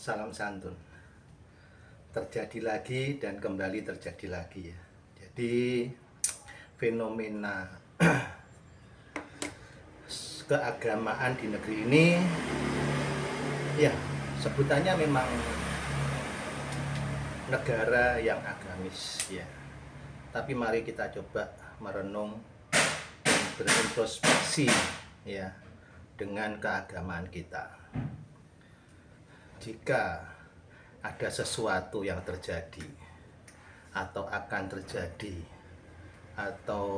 Salam santun. Terjadi lagi dan kembali terjadi lagi ya. Jadi fenomena keagamaan di negeri ini ya sebutannya memang negara yang agamis ya. Tapi mari kita coba merenung, berintrospeksi ya dengan keagamaan kita. Jika ada sesuatu yang terjadi atau akan terjadi atau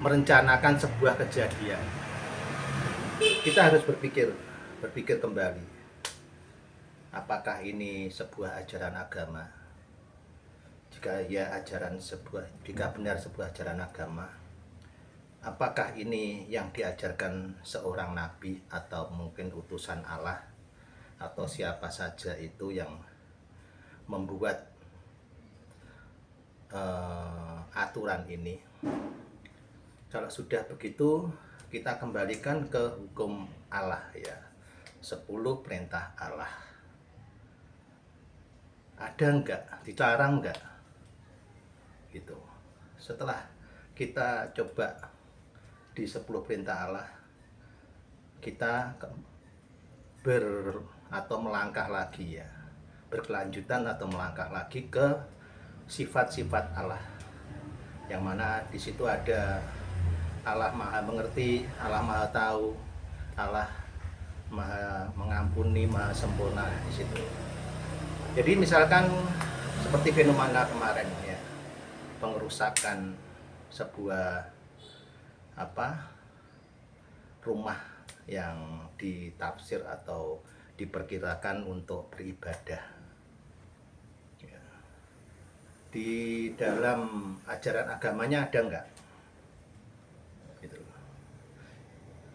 merencanakan sebuah kejadian, kita harus berpikir kembali, apakah ini sebuah ajaran agama? Jika benar sebuah ajaran agama, apakah ini yang diajarkan seorang nabi atau mungkin utusan Allah atau siapa saja itu yang membuat aturan ini? Kalau sudah begitu, kita kembalikan ke hukum Allah ya, 10 perintah Allah. Ada enggak? Dilarang enggak? Gitu. Setelah kita coba di 10 perintah Allah, kita melangkah lagi ya, berkelanjutan atau melangkah lagi ke sifat-sifat Allah, yang mana di situ ada Allah Maha Mengerti, Allah Maha Tahu, Allah Maha Mengampuni, Maha Sempurna di situ. Jadi misalkan seperti fenomena kemarin ya, pengerusakan sebuah rumah yang ditafsir atau diperkirakan untuk beribadah. Ya. Di dalam ajaran agamanya ada enggak? Gitu.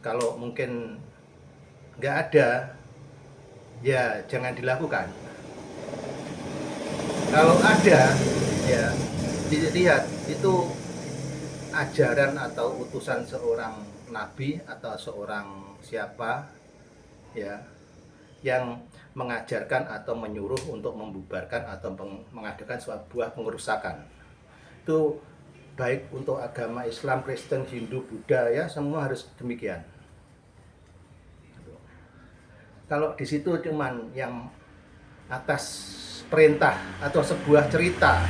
Kalau mungkin enggak ada, ya jangan dilakukan. Kalau ada, ya dilihat itu ajaran atau utusan seorang nabi atau seorang siapa ya yang mengajarkan atau menyuruh untuk membubarkan atau mengadakan sebuah pengerusakan. Itu baik untuk agama Islam, Kristen, Hindu, Buddha ya, semua harus demikian. Kalau di situ cuman yang atas perintah atau sebuah cerita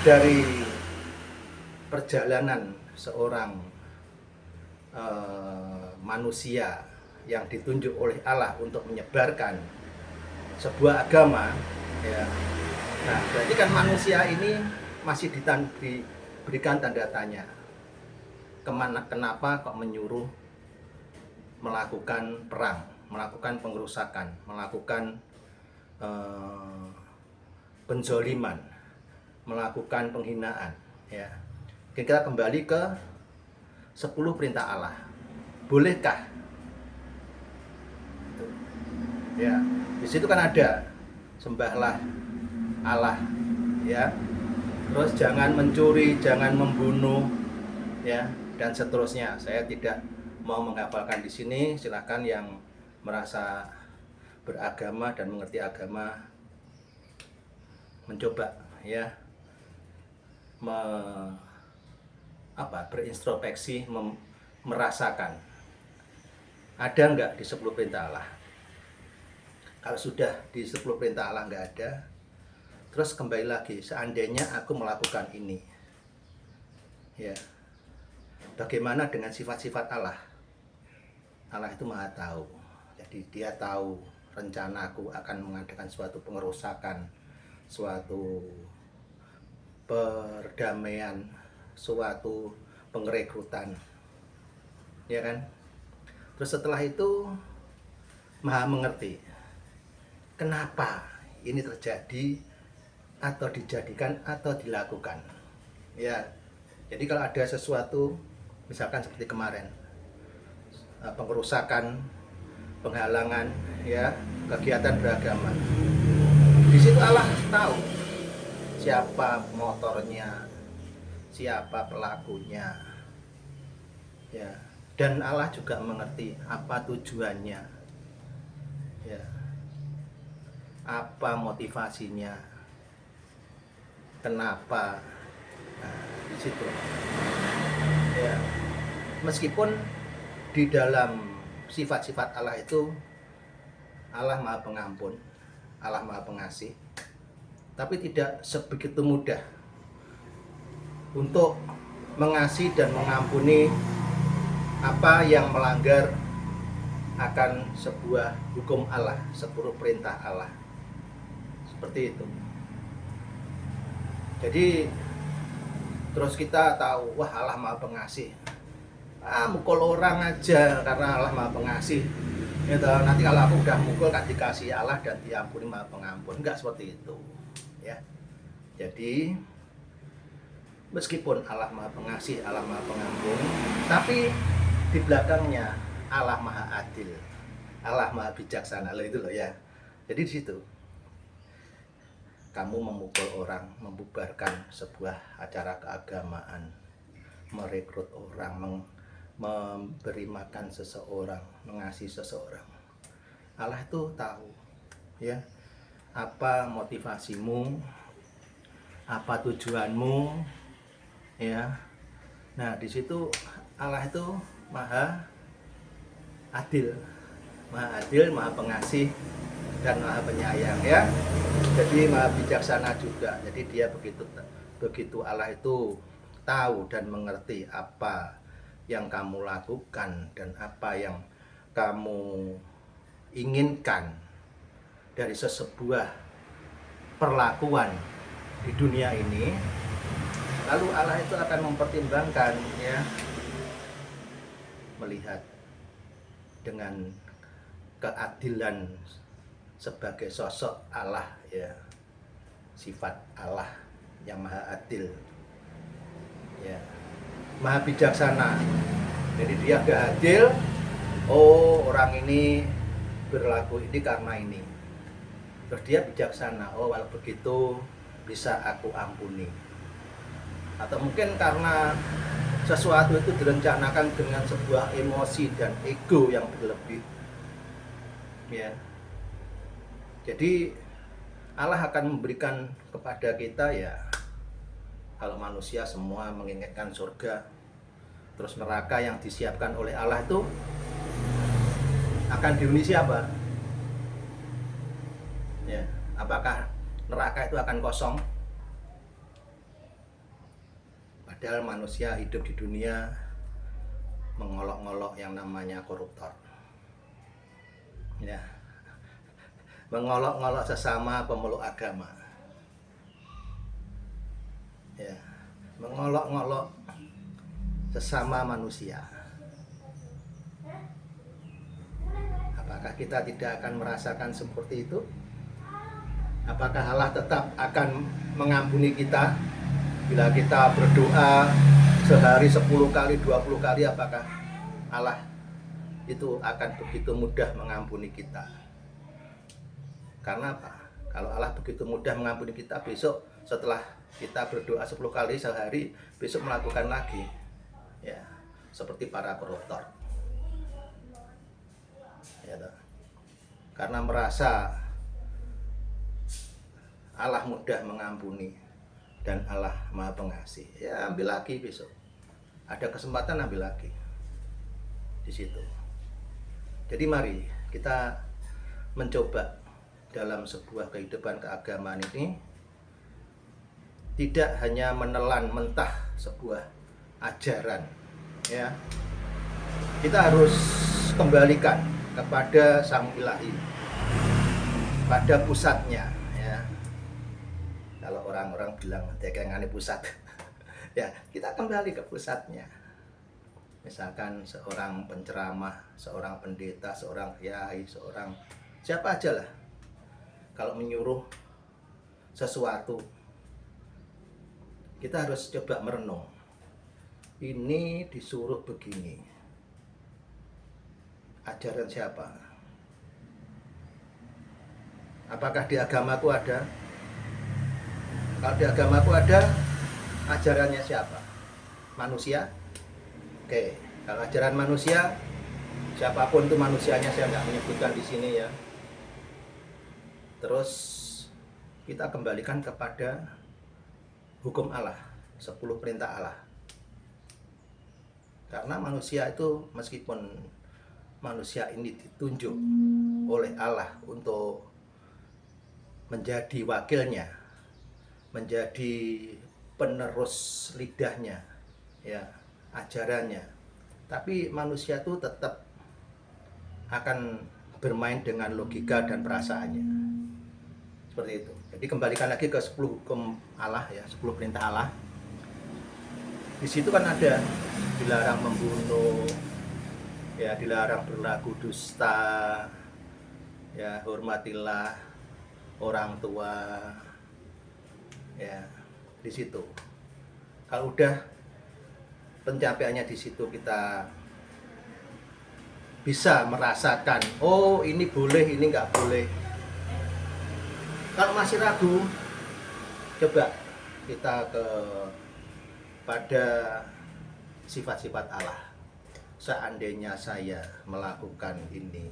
dari perjalanan seorang manusia yang ditunjuk oleh Allah untuk menyebarkan sebuah agama ya. Nah, berarti kan manusia ini masih diberikan tanda tanya. Kenapa kok menyuruh melakukan perang, melakukan pengerusakan, melakukan penzoliman, melakukan penghinaan ya. Kita kembali ke 10 perintah Allah. Bolehkah? Ya, di situ kan ada sembahlah Allah ya. Terus jangan mencuri, jangan membunuh ya, dan seterusnya. Saya tidak mau menghafalkan di sini, silakan yang merasa beragama dan mengerti agama mencoba ya berintrospeksi, merasakan ada enggak di 10 perintah Allah. Kalau sudah di 10 perintah Allah enggak ada, terus kembali lagi, seandainya aku melakukan ini ya, bagaimana dengan sifat-sifat Allah? Allah itu Maha Tahu. Jadi dia tahu rencana aku akan mengadakan suatu pengerusakan, suatu perdamaian, suatu pengrekrutan ya kan. Terus setelah itu Maha Mengerti kenapa ini terjadi atau dijadikan atau dilakukan ya. Jadi kalau ada sesuatu misalkan seperti kemarin pengerusakan, penghalangan ya kegiatan beragama, di situ Allah tahu siapa motornya, siapa pelakunya ya, dan Allah juga mengerti apa tujuannya ya. apa motivasinya, kenapa. Nah, di situ ya, meskipun di dalam sifat-sifat Allah itu Allah Maha Pengampun, Allah Maha Pengasih, tapi tidak sebegitu mudah untuk mengasihi dan mengampuni apa yang melanggar akan sebuah hukum Allah, seluruh perintah Allah. Seperti itu. Jadi terus kita tahu, wah Allah Maha Pengasih, mukul orang aja karena Allah Maha Pengasih. Gitu. Nanti kalau aku udah mukul kan dikasih Allah dan diampuni Maha Pengampun. Enggak seperti itu. Ya. Jadi meskipun Allah Maha Pengasih, Allah Maha Pengampun, tapi di belakangnya Allah Maha Adil, Allah Maha Bijaksana. Loh itu loh ya. Jadi di situ kamu memukul orang, membubarkan sebuah acara keagamaan, merekrut orang, memberi makan seseorang, mengasihi seseorang. Allah itu tahu ya apa motivasimu, apa tujuanmu ya. Nah, di situ Allah itu Maha Adil, Maha Pengasih dan Maha Penyayang ya. Jadi Maha Bijaksana juga. Jadi dia begitu Allah itu tahu dan mengerti apa yang kamu lakukan dan apa yang kamu inginkan dari sebuah perlakuan di dunia ini, lalu Allah itu akan mempertimbangkan ya, melihat dengan keadilan sebagai sosok Allah ya, sifat Allah yang Maha Adil ya, Maha Bijaksana. Jadi dia gak adil, oh orang ini berlaku ini karena ini. Terus dia bijaksana, oh kalau begitu bisa aku ampuni. Atau mungkin karena sesuatu itu direncanakan dengan sebuah emosi dan ego yang berlebih ya. Jadi Allah akan memberikan kepada kita ya, kalau manusia semua menginginkan surga, terus neraka yang disiapkan oleh Allah itu akan dihuni siapa? Ya, apakah neraka itu akan kosong? Padahal manusia hidup di dunia mengolok-ngolok yang namanya koruptor. Ya. Mengolok-ngolok sesama pemeluk agama. Ya. Mengolok-ngolok sesama manusia. Apakah kita tidak akan merasakan seperti itu? Apakah Allah tetap akan mengampuni kita bila kita berdoa sehari 10 kali, 20 kali? Apakah Allah itu akan begitu mudah mengampuni kita? Karena apa? Kalau Allah begitu mudah mengampuni kita, besok setelah kita berdoa 10 kali sehari, besok melakukan lagi ya, seperti para koruptor ya, karena merasa Allah mudah mengampuni dan Allah Maha Pengasih, ya ambil lagi besok, ada kesempatan ambil lagi di situ. Jadi mari kita mencoba dalam sebuah kehidupan keagamaan ini tidak hanya menelan mentah sebuah ajaran ya, kita harus kembalikan kepada Sang Ilahi, pada pusatnya ya. Kalau orang-orang bilang tekengane pusat ya, kita kembali ke pusatnya. Misalkan seorang penceramah, seorang pendeta, seorang kiai, seorang siapa aja lah, kalau menyuruh sesuatu, kita harus coba merenung. Ini disuruh begini, ajaran siapa? Apakah di agamaku ada? Kalau di agamaku ada, ajarannya siapa? Manusia? Oke, kalau ajaran manusia, siapapun itu manusianya, saya nggak menyebutkan di sini ya. Terus kita kembalikan kepada hukum Allah, 10 perintah Allah. Karena manusia itu, meskipun manusia ini ditunjuk oleh Allah untuk menjadi wakilnya, menjadi penerus lidahnya, ya, ajarannya, tapi manusia itu tetap akan bermain dengan logika dan perasaannya, seperti itu. Jadi kembalikan lagi ke 10 hukum Allah, ya, 10 perintah Allah. Di situ kan ada dilarang membunuh, ya, dilarang berlaku dusta, ya, hormatilah orang tua, ya, di situ. Kalau udah pencapaiannya di situ, kita bisa merasakan, oh ini boleh, ini nggak boleh. Kalau masih ragu, coba kita pada sifat-sifat Allah. Seandainya saya melakukan ini,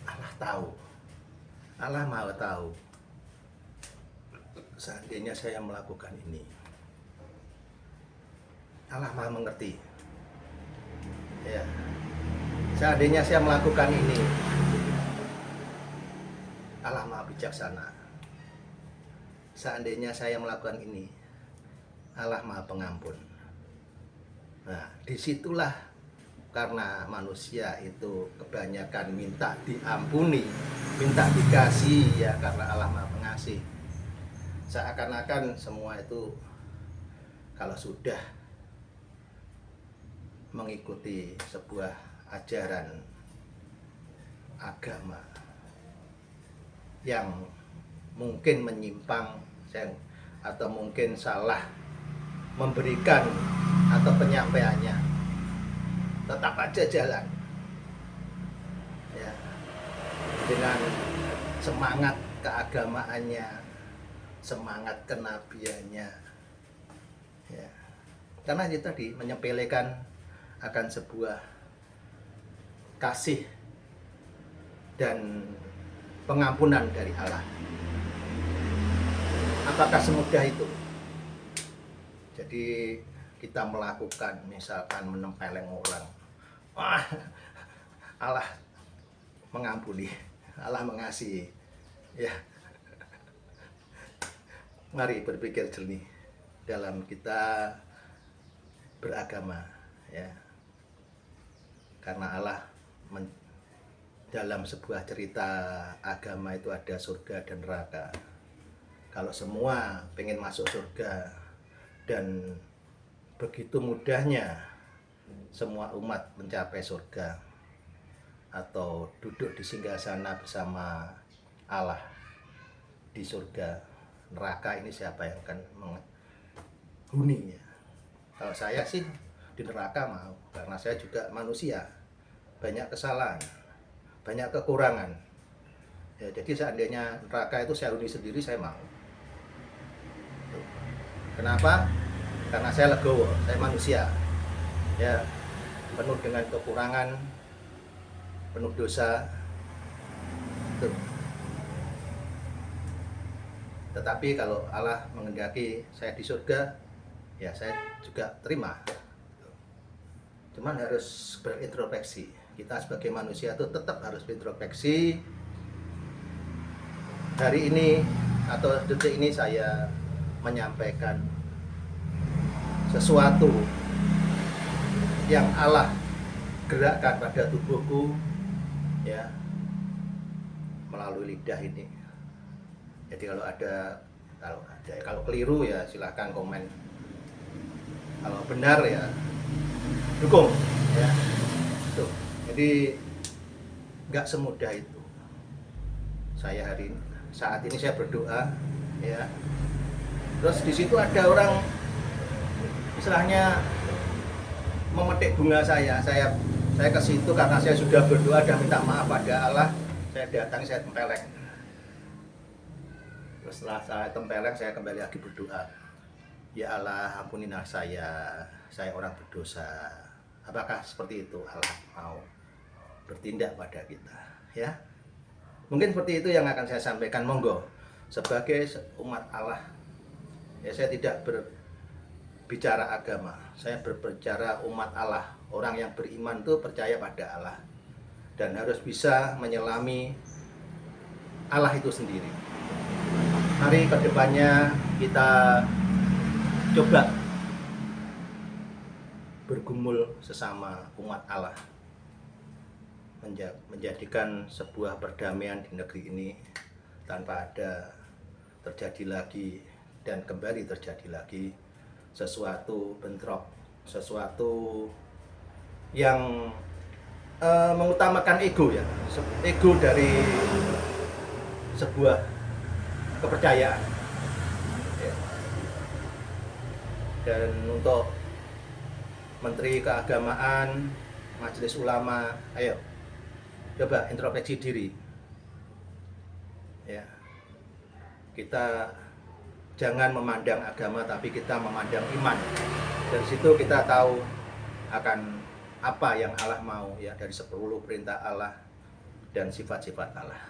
Allah tahu, Allah Maha tahu. Seandainya saya melakukan ini, Allah Maha mengerti. Ya. Seandainya saya melakukan ini, Allah Maha bijaksana. Seandainya saya melakukan ini, Allah Maha pengampun. Nah, disitulah, karena manusia itu kebanyakan minta diampuni, minta dikasih, ya, karena Allah Maha pengasih. Seakan-akan semua itu kalau sudah mengikuti sebuah ajaran agama yang mungkin menyimpang atau mungkin salah memberikan atau penyampaiannya, tetap aja jalan, ya, dengan semangat keagamaannya, semangat kenabiannya, ya. Karena itu tadi menyepelekan akan sebuah kasih dan pengampunan dari Allah. Apakah semudah itu? Jadi kita melakukan, misalkan menempeleng orang, wah, Allah mengampuni, Allah mengasihi, ya. Mari berpikir jernih dalam kita beragama, ya. Karena Allah dalam sebuah cerita agama itu ada surga dan neraka. Kalau semua pengen masuk surga dan begitu mudahnya semua umat mencapai surga atau duduk di singgasana bersama Allah di surga, neraka ini siapa yang akan menghuninya? Kalau saya sih di neraka mau, karena saya juga manusia, banyak kesalahan, banyak kekurangan, ya. Jadi seandainya neraka itu saya huni sendiri, saya mau. Kenapa? Karena saya legowo, saya manusia, ya, penuh dengan kekurangan, penuh dosa. Tuh. Tetapi kalau Allah menghendaki saya di surga, ya saya juga terima. Cuman harus berintrospeksi. Kita sebagai manusia itu tetap harus berintrospeksi. Hari ini atau detik ini saya menyampaikan sesuatu yang Allah gerakkan pada tubuhku, ya, melalui lidah ini. Jadi kalau keliru ya silahkan komen. Kalau benar ya dukung, ya. Tuh. Jadi nggak semudah itu. Saya saat ini saya berdoa, ya. Terus di situ ada orang istilahnya memetik bunga saya ke situ karena saya sudah berdoa dan minta maaf pada Allah. Saya datang, saya tempeleng. Terus setelah saya tempeleng, saya kembali lagi berdoa, ya Allah, ampunilah saya orang berdosa. Apakah seperti itu Allah mau bertindak pada kita, ya? Mungkin seperti itu yang akan saya sampaikan. Monggo, sebagai umat Allah, ya saya tidak berbicara agama, saya berbicara umat Allah. Orang yang beriman itu percaya pada Allah dan harus bisa menyelami Allah itu sendiri. Mari kedepannya kita coba bergumul sesama umat Allah, menjadikan sebuah perdamaian di negeri ini tanpa ada terjadi lagi dan kembali terjadi lagi sesuatu bentrok, sesuatu yang mengutamakan ego, ya, ego dari sebuah kepercayaan, ya. Dan untuk Menteri Keagamaan, Majelis Ulama, ayo coba introspeksi diri, ya. Kita jangan memandang agama, tapi kita memandang iman. Dari situ kita tahu akan apa yang Allah mau, ya, dari 10 perintah Allah dan sifat-sifat Allah.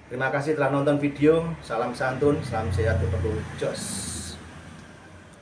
Terima kasih telah nonton video. Salam santun, salam sehat, berpeluh jos.